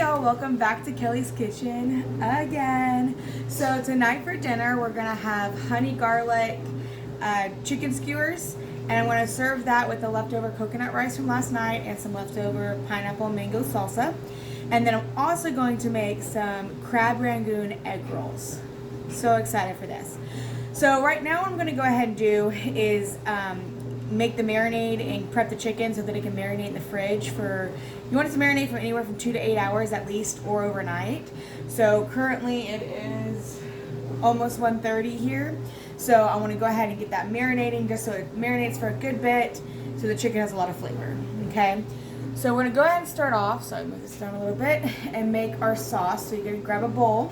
y'all, welcome back to Kelly's Kitchen again. So tonight for dinner we're gonna have honey garlic chicken skewers, and I'm gonna serve that with the leftover coconut rice from last night and some leftover pineapple mango salsa. And then I'm also going to make some crab Rangoon egg rolls. So excited for this. So right now what I'm gonna go ahead and do is make the marinade and prep the chicken so that it can marinate in the fridge for, you want it to marinate for anywhere from 2 to 8 hours at least, or overnight. So currently it is almost 1:30 here. So I want to go ahead and get that marinating just so it marinates for a good bit so the chicken has a lot of flavor. Okay, so we're going to go ahead and start off. So I move this down a little bit and make our sauce. So you're going to grab a bowl.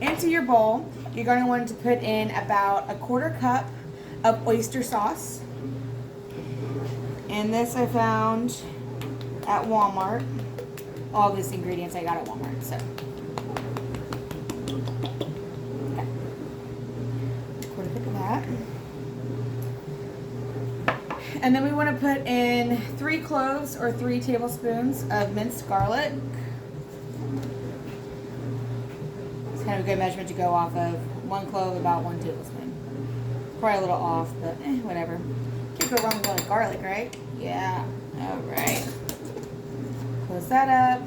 Into your bowl, you're going to want to put in about a 1/4 cup of oyster sauce. And this I found at Walmart. All these ingredients I got at Walmart. So, okay. 1/4 cup of that. And then we want to put in 3 cloves or 3 tablespoons of minced garlic. It's kind of a good measurement to go off of. 1 clove, about 1 tablespoon. Probably a little off, but whatever. Can't go wrong with a lot of garlic, right? Yeah. All right. Close that up.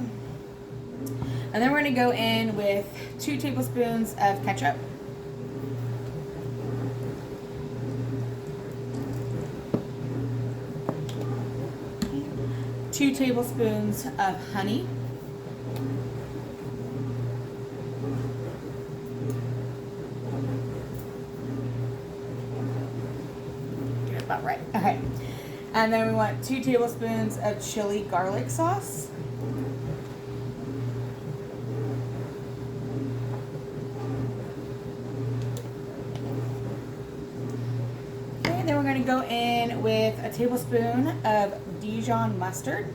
And then we're going to go in with 2 tablespoons of ketchup. Two tablespoons of honey. Get it about right. Okay. And then we want 2 tablespoons of chili garlic sauce. Okay, then we're going to go in with a tablespoon of Dijon mustard.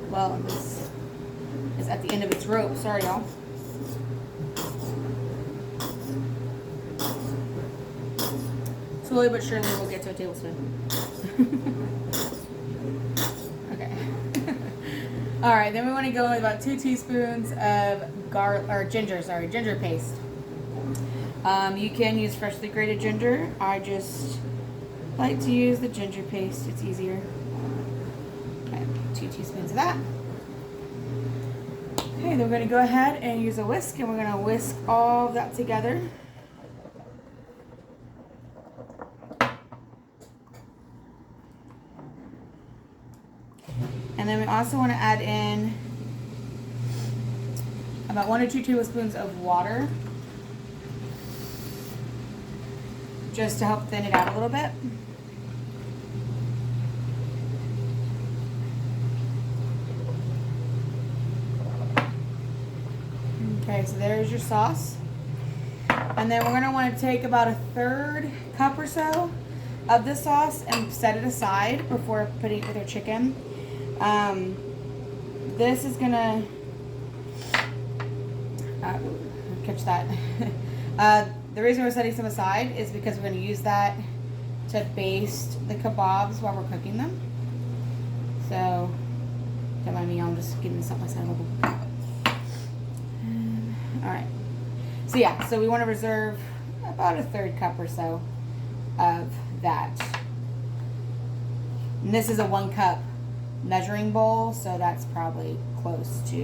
Well, this is at the end of its rope. Sorry, y'all. Slowly but surely we'll get to a tablespoon. Okay. All right, then we want to go with about 2 teaspoons of ginger paste. You can use freshly grated ginger. I just like to use the ginger paste. It's easier. Okay, 2 teaspoons of that. Okay, then we're going to go ahead and use a whisk, and we're going to whisk all of that together. And then we also want to add in about 1 or 2 tablespoons of water, just to help thin it out a little bit. Okay, so there's your sauce. And then we're going to want to take about a 1/3 cup or so of the sauce and set it aside before putting it with our chicken. This is gonna catch that. The reason we're setting some aside is because we're gonna use that to baste the kebabs while we're cooking them. So don't mind me, I'm just getting this off my side a little bit. All right. So yeah, so we want to reserve about a 1/3 cup or so of that. And this is a 1 cup measuring bowl, so that's probably close to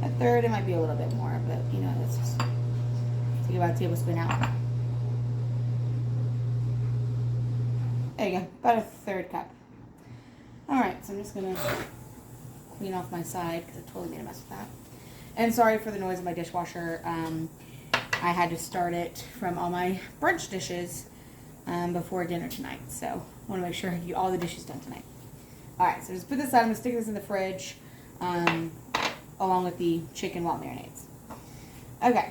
a 1/3. It might be a little bit more, but you know, that's just take about a tablespoon out. There you go, about a 1/3 cup. All right, so I'm just gonna clean off my side because I totally made a mess with that. And sorry for the noise of my dishwasher. I had to start it from all my brunch dishes before dinner tonight, so I want to make sure I get all the dishes done tonight. Alright, so just put this out. I'm going to stick this in the fridge along with the chicken while it marinates. Okay,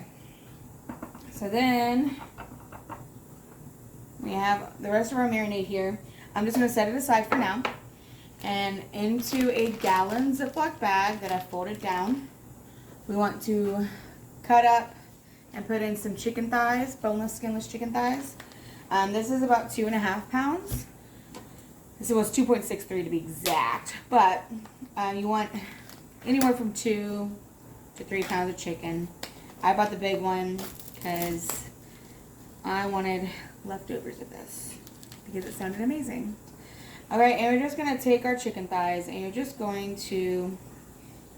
so then we have the rest of our marinade here. I'm just going to set it aside for now. And into a gallon Ziploc bag that I folded down, we want to cut up and put in some chicken thighs, boneless, skinless chicken thighs. This is about 2.5 pounds. This was 2.63 to be exact, but you want anywhere from 2 to 3 pounds of chicken. I bought the big one because I wanted leftovers of this because it sounded amazing. All right, and we're just gonna take our chicken thighs and you're just going to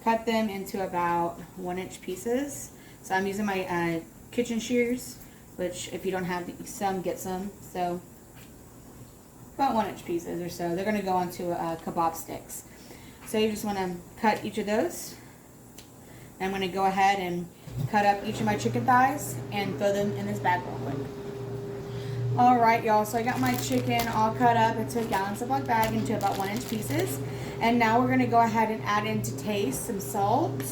cut them into about 1-inch pieces. So I'm using my kitchen shears, which if you don't have some, get some. So about 1-inch pieces or so. They're gonna go onto kebab sticks. So you just wanna cut each of those. I'm gonna go ahead and cut up each of my chicken thighs and throw them in this bag real quick. All right, y'all, so I got my chicken all cut up into a gallon Ziploc bag into about 1-inch pieces. And now we're gonna go ahead and add in to taste some salt.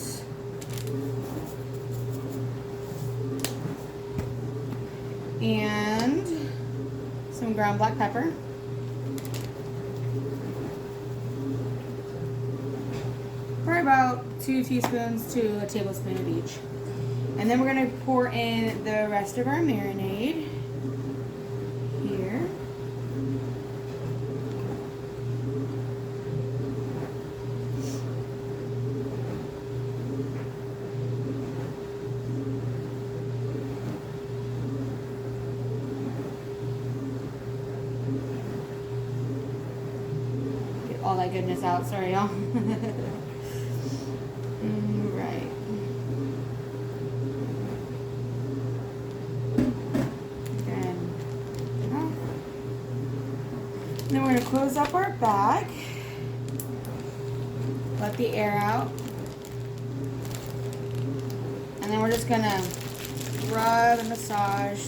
And some ground black pepper. Probably about 2 teaspoons to a tablespoon of each. And then we're gonna pour in the rest of our marinade. Here. Get all that goodness out, sorry y'all. Right. Then we're going to close up our bag, let the air out, and then we're just going to rub and massage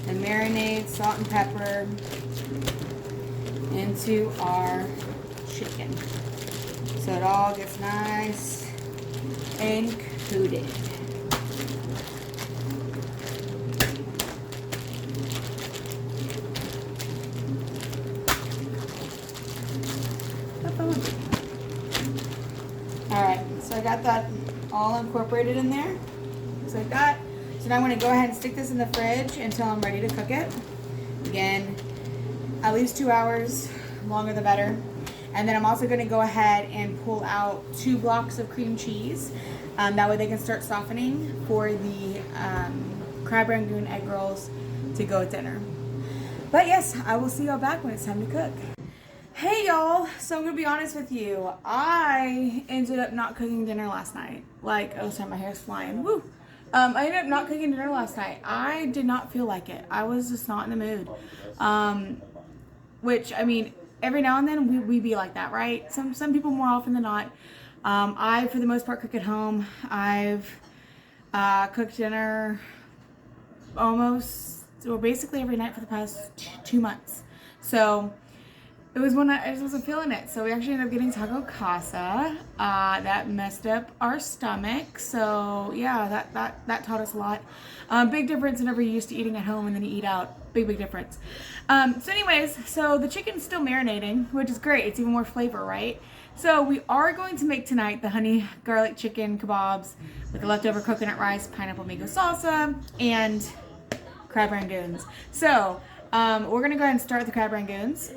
the marinade, salt and pepper into our chicken so it all gets nice and coated. Alright, so I got that all incorporated in there, just like that. So now I'm going to go ahead and stick this in the fridge until I'm ready to cook it. Again, at least 2 hours, longer the better. And then I'm also going to go ahead and pull out 2 blocks of cream cheese. That way they can start softening for the crab Rangoon egg rolls to go at dinner. But yes, I will see y'all back when it's time to cook. Hey y'all, so I'm gonna be honest with you. I ended up not cooking dinner last night. Like, oh sorry, my hair's flying. Woo! I ended up not cooking dinner last night. I did not feel like it. I was just not in the mood. Which, I mean, every now and then we be like that, right? Some people more often than not. I, for the most part, cook at home. I've cooked dinner almost, or basically every night for the past 2 months. So it was when I just wasn't feeling it. So we actually ended up getting taco casa. That messed up our stomach. So yeah, that taught us a lot. Big difference whenever you're used to eating at home and then you eat out. Big difference. So anyways, so the chicken's still marinating, which is great. It's even more flavor, right? So we are going to make tonight the honey garlic chicken kebabs with the leftover coconut rice, pineapple mango salsa, and crab rangoons. So we're gonna go ahead and start with the crab rangoons.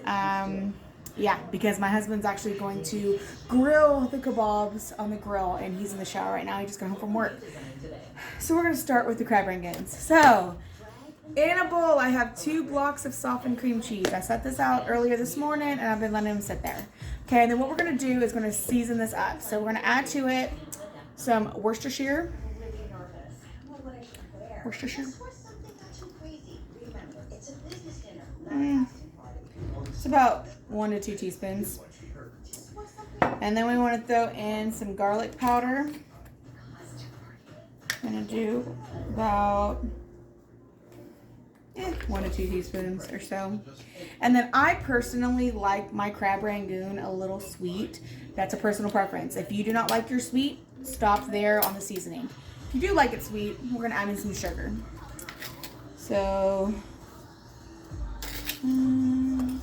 Yeah, because my husband's actually going to grill the kebabs on the grill, and he's in the shower right now. He just got home from work. So we're gonna start with the crab rangoons. So in a bowl, I have 2 blocks of softened cream cheese. I set this out earlier this morning, and I've been letting them sit there. Okay, and then what we're gonna do is gonna season this up. So we're gonna add to it some Worcestershire. It's about 1 to 2 teaspoons. And then we want to throw in some garlic powder. I'm going to do about 1 to 2 teaspoons or so. And then I personally like my crab rangoon a little sweet. That's a personal preference. If you do not like your sweet, stop there on the seasoning. If you do like it sweet, we're going to add in some sugar. So I'm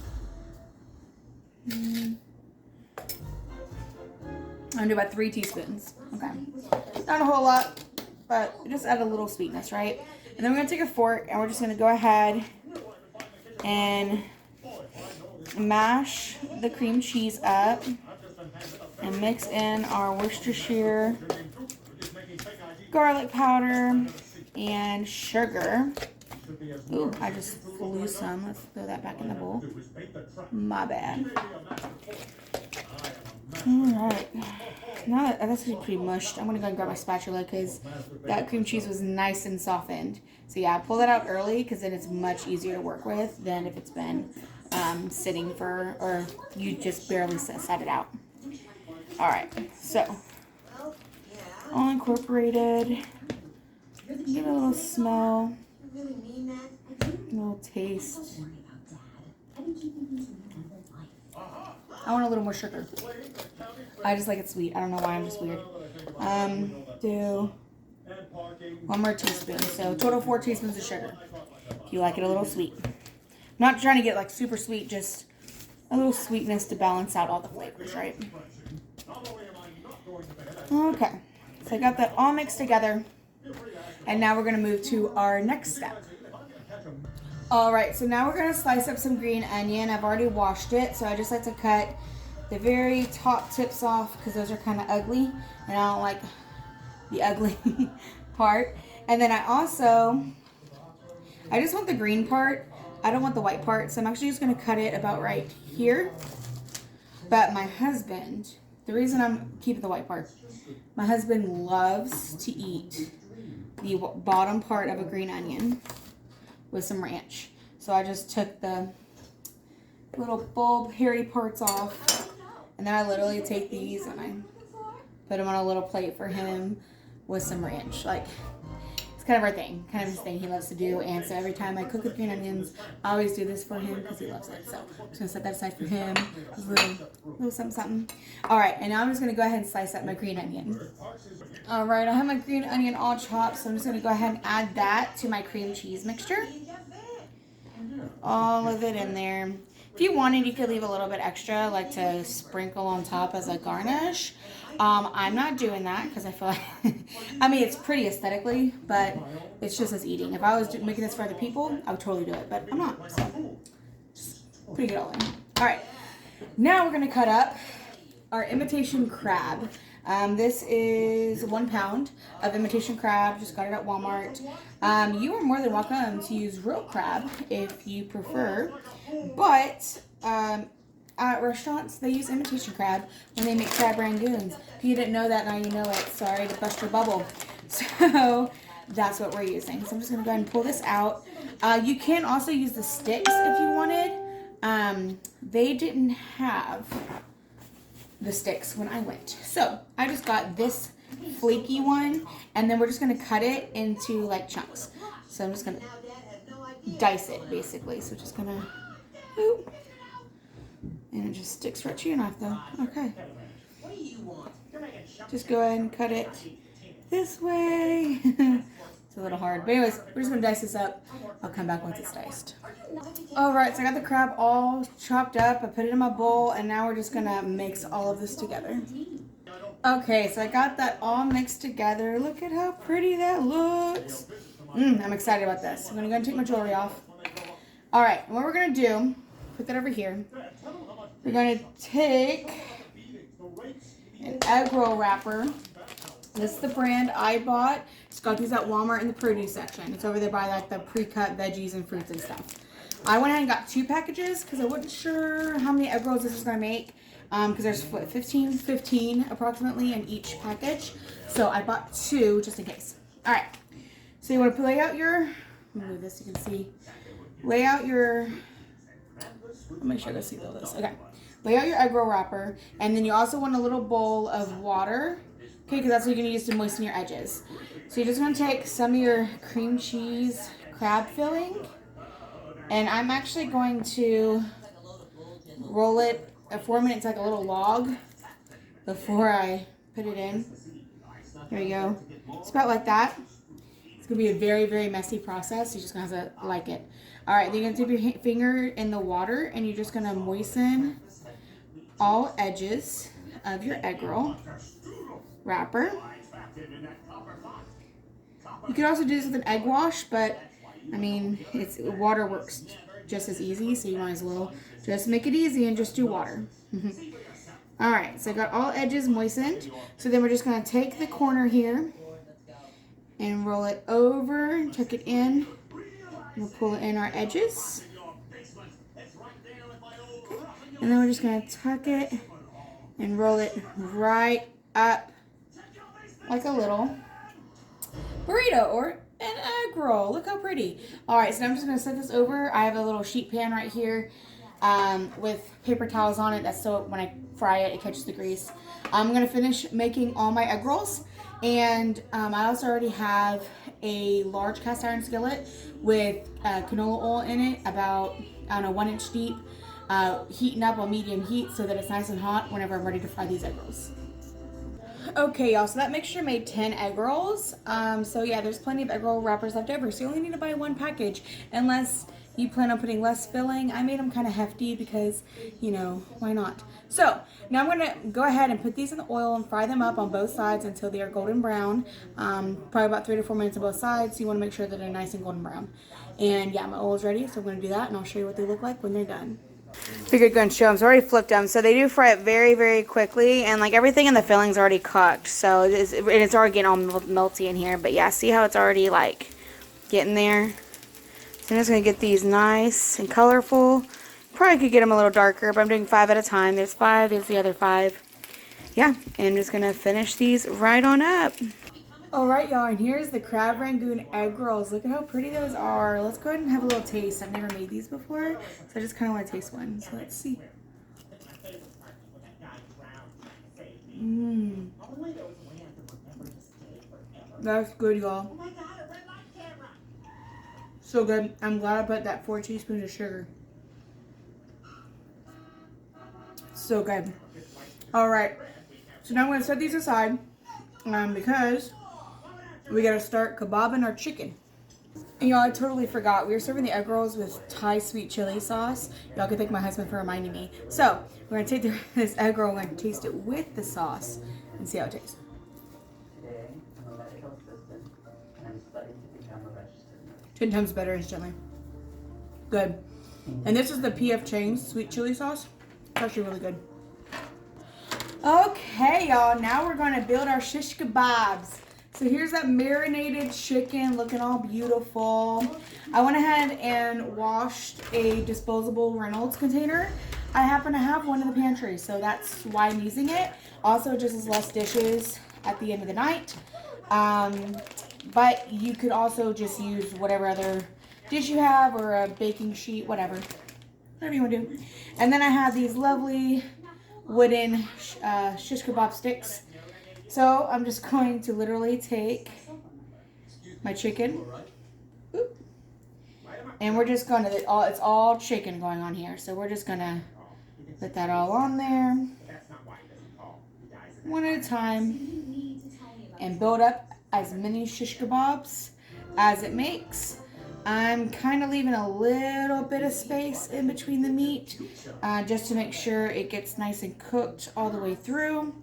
gonna do about 3 teaspoons. Okay, not a whole lot. but just add a little sweetness, right? And then we're gonna take a fork and we're just gonna go ahead and mash the cream cheese up and mix in our Worcestershire garlic powder and sugar. Ooh, I just flew some. Let's throw that back in the bowl. My bad. Alright. Now that that's actually pretty mushed, I'm going to go and grab my spatula because that cream cheese was nice and softened. So yeah, pull that out early because then it's much easier to work with than if it's been sitting for, or you just barely set it out. Alright, so all incorporated. Give it a little smell, a little taste. I want a little more sugar. I just like it sweet. I don't know why, I'm just weird. Do 1 more teaspoon. So total 4 teaspoons of sugar. If you like it a little sweet. I'm not trying to get like super sweet, just a little sweetness to balance out all the flavors, right? Okay. So I got that all mixed together. And now we're going to move to our next step. Alright, so now we're going to slice up some green onion. I've already washed it, so I just like to cut the very top tips off because those are kind of ugly. And I don't like the ugly part. And then I just want the green part. I don't want the white part, so I'm actually just going to cut it about right here. But my husband, the reason I'm keeping the white part, my husband loves to eat the bottom part of a green onion with some ranch. So I just took the little bulb hairy parts off, and then I literally take these and I put them on a little plate for him with some ranch. Like, it's kind of our thing, kind of his thing he loves to do. And so every time I cook with green onions, I always do this for him because he loves it. So I'm just gonna set that aside for him. A little something, something. All right, and now I'm just gonna go ahead and slice up my green onion. All right, I have my green onion all chopped, so I'm just gonna go ahead and add that to my cream cheese mixture. All of it in there. If you wanted, you could leave a little bit extra, like to sprinkle on top as a garnish. I'm not doing that because I feel like, I mean, it's pretty aesthetically, but it's just as eating. If I was making this for other people, I would totally do it, but I'm not. So, just pretty good all in. All right, now we're gonna cut up our imitation crab. This is 1 pound of imitation crab. Just got it at Walmart. You are more than welcome to use real crab if you prefer, but at restaurants they use imitation crab when they make crab rangoons. If you didn't know that, now you know it. Sorry to bust your bubble. So that's what we're using. So I'm just gonna go ahead and pull this out. You can also use the sticks if you wanted. They didn't have the sticks when I went. So I just got this flaky one, and then we're just gonna cut it into like chunks. So I'm just gonna dice it basically. So just gonna, boop. And it just sticks right to your knife though. Okay. Just go ahead and cut it this way. It's a little hard. But anyways, we're just gonna dice this up. I'll come back once it's diced. Alright, so I got the crab all chopped up. I put it in my bowl, and now we're just gonna mix all of this together. Okay, so I got that all mixed together. Look at how pretty that looks. I'm excited about this. I'm gonna go and take my jewelry off. Alright, what we're gonna do, put that over here. We're gonna take an egg roll wrapper. This is the brand I bought. Just got these at Walmart in the produce section. It's over there by like the pre-cut veggies and fruits and stuff. I went ahead and got 2 packages because I wasn't sure how many egg rolls this was gonna make. Because there's 15 approximately in each package. So I bought 2 just in case. All right. So you want to lay out your, let me move this so you can see. Lay out your, I'll make sure I see all this. Okay. Lay out your egg roll wrapper, and then you also want a little bowl of water. Okay, because that's what you're gonna use to moisten your edges. So you're just gonna take some of your cream cheese crab filling, and I'm actually going to roll it at 4 minutes like a little log before I put it in. There you go. It's about like that. It's gonna be a very, very messy process. You're just gonna have to like it. All right, then you're gonna dip your finger in the water, and you're just gonna moisten all edges of your egg roll wrapper. You could also do this with an egg wash, but I mean, water works just as easy, so you might as well just make it easy and just do water. All right, so I got all edges moistened. So then we're just gonna take the corner here and roll it over, tuck it in. We'll pull in our edges. Okay. And then we're just gonna tuck it and roll it right up like a little burrito or an egg roll. Look how pretty. All right, so I'm just gonna set this over. I have a little sheet pan right here with paper towels on it. That's so when I fry it, it catches the grease. I'm gonna finish making all my egg rolls. And I also already have a large cast iron skillet with canola oil in it, about, I don't know, 1 inch deep, heating up on medium heat so that it's nice and hot whenever I'm ready to fry these egg rolls. Okay, y'all, so that mixture made 10 egg rolls. So yeah, there's plenty of egg roll wrappers left over, so you only need to buy 1 package unless you plan on putting less filling. I made them kind of hefty because, you know, why not? So now I'm going to go ahead and put these in the oil and fry them up on both sides until they are golden brown. Probably about 3 to 4 minutes on both sides. So you want to make sure that they're nice and golden brown. And yeah, my oil is ready, so I'm going to do that and I'll show you what they look like when they're done. Figured go and show them. So I already flipped them. So they do fry it very, very quickly, and like everything in the filling's already cooked. So it's already getting all melty in here. But yeah, see how it's already like getting there? So I'm just going to get these nice and colorful. Probably could get them a little darker, but I'm doing 5 at a time. There's 5, there's the other 5. Yeah, and I'm just going to finish these right on up. Alright, y'all, and here's the crab Rangoon egg rolls. Look at how pretty those are. Let's go ahead and have a little taste. I've never made these before, so I just kind of want to taste one. So let's see. Mmm. That's good, y'all. So good. I'm glad I put that 4 teaspoons of sugar. So good. Alright. So now I'm going to set these aside because we got to start kebabbing our chicken. And y'all, I totally forgot. We were serving the egg rolls with Thai sweet chili sauce. Y'all can thank my husband for reminding me. So we're going to take this egg roll and taste it with the sauce and see how it tastes. 10 times better instantly. Good. And this is the PF Chang's sweet chili sauce. It's actually really good. Okay, y'all. Now we're going to build our shish kebabs. So here's that marinated chicken looking all beautiful. I went ahead and washed a disposable Reynolds container. I happen to have one in the pantry, so that's why I'm using it. Also, just as less dishes at the end of the night. But you could also just use whatever other dish you have or a baking sheet, whatever you want to do. And then I have these lovely wooden shish kebab sticks. So I'm just going to literally take my chicken, and we're just going to, it's all chicken going on here. So we're just going to put that all on there, one at a time, and build up as many shish kebabs as it makes. I'm kind of leaving a little bit of space in between the meat just to make sure it gets nice and cooked all the way through.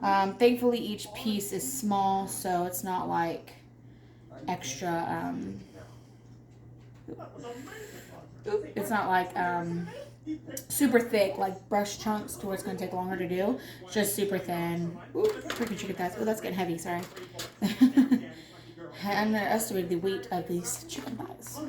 Thankfully each piece is small, so it's not like extra, it's not like super thick, like brush chunks to where it's going to take longer to do. It's just super thin. Ooh, freaking chicken thighs. Oh, that's getting heavy, sorry. I underestimated the weight of these chicken thighs.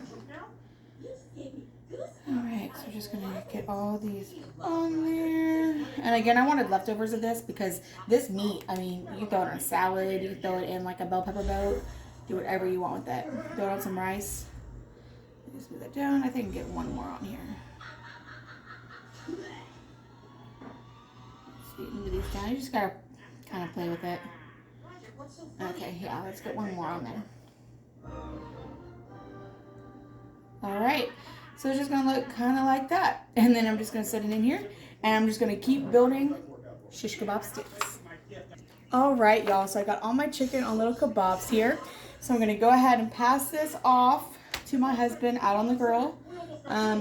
Alright, so we're just going to get all these on there. And again, I wanted leftovers of this because this meat, I mean, you can throw it on a salad, you can throw it in like a bell pepper boat, do whatever you want with that. Throw it on some rice. Just move that down. I think I can get one more on here. Let's see, move these down. You just got to kind of play with it. Okay, yeah, let's get one more on there. Alright, so it's just going to look kind of like that. And then I'm just going to set it in here, and I'm just going to keep building shish kebab sticks. Alright, y'all, so I got all my chicken on little kebabs here. So I'm going to go ahead and pass this off to my husband out on the grill.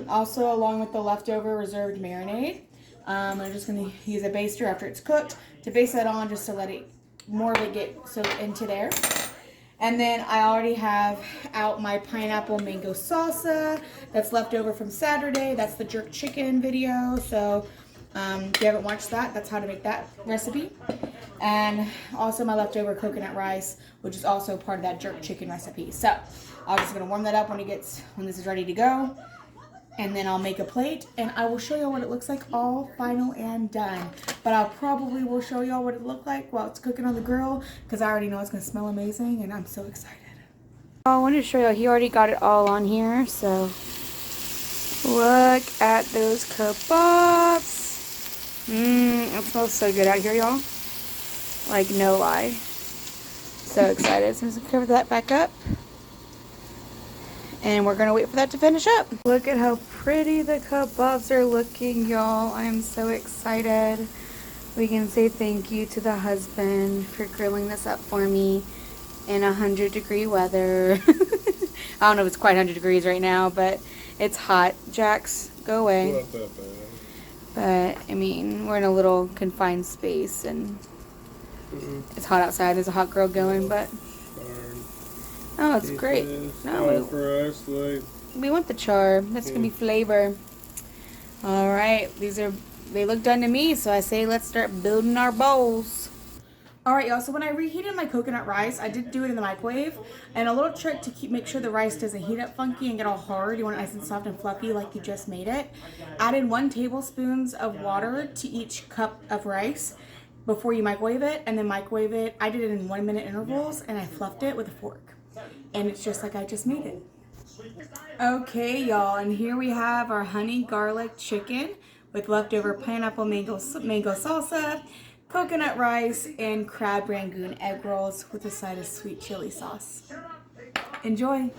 Also, along with the leftover reserved marinade. I'm just going to use a baster after it's cooked to base that on just to let it more of it get soaked into there. And then I already have out my pineapple mango salsa that's left over from Saturday. That's the jerk chicken video. So if you haven't watched that, that's how to make that recipe. And also my leftover coconut rice, which is also part of that jerk chicken recipe. So I'm just gonna warm that up when this is ready to go. And then I'll make a plate and I will show you what it looks like all final and done. But I'll probably will show y'all what it looked like while it's cooking on the grill because I already know it's gonna smell amazing and I'm so excited. I wanted to show y'all, he already got it all on here, so look at those kebabs. It smells so good out here, y'all. Like, no lie. So excited. So I'm just gonna cover that back up. And we're gonna wait for that to finish up. Look at how pretty the kebabs are looking, y'all. I am so excited. We can say thank you to the husband for grilling this up for me in 100-degree weather. I don't know if it's quite 100 degrees right now, but it's hot. Jax, go away. Not that bad. But I mean, we're in a little confined space and it's hot outside. There's a hot girl going, but oh, it's great. No, for us, like, we want the char. That's gonna be flavor. All right, they look done to me, so I say let's start building our bowls. All right, y'all. So when I reheated my coconut rice, I did do it in the microwave. And a little trick to make sure the rice doesn't heat up funky and get all hard. You want it nice and soft and fluffy like you just made it. Added 1 tablespoon of water to each cup of rice before you microwave it, and then microwave it. I did it in 1-minute intervals, and I fluffed it with a fork. And it's just like I just made it. Okay, y'all, and here we have our honey garlic chicken with leftover pineapple mango salsa, coconut rice, and crab Rangoon egg rolls with a side of sweet chili sauce. Enjoy!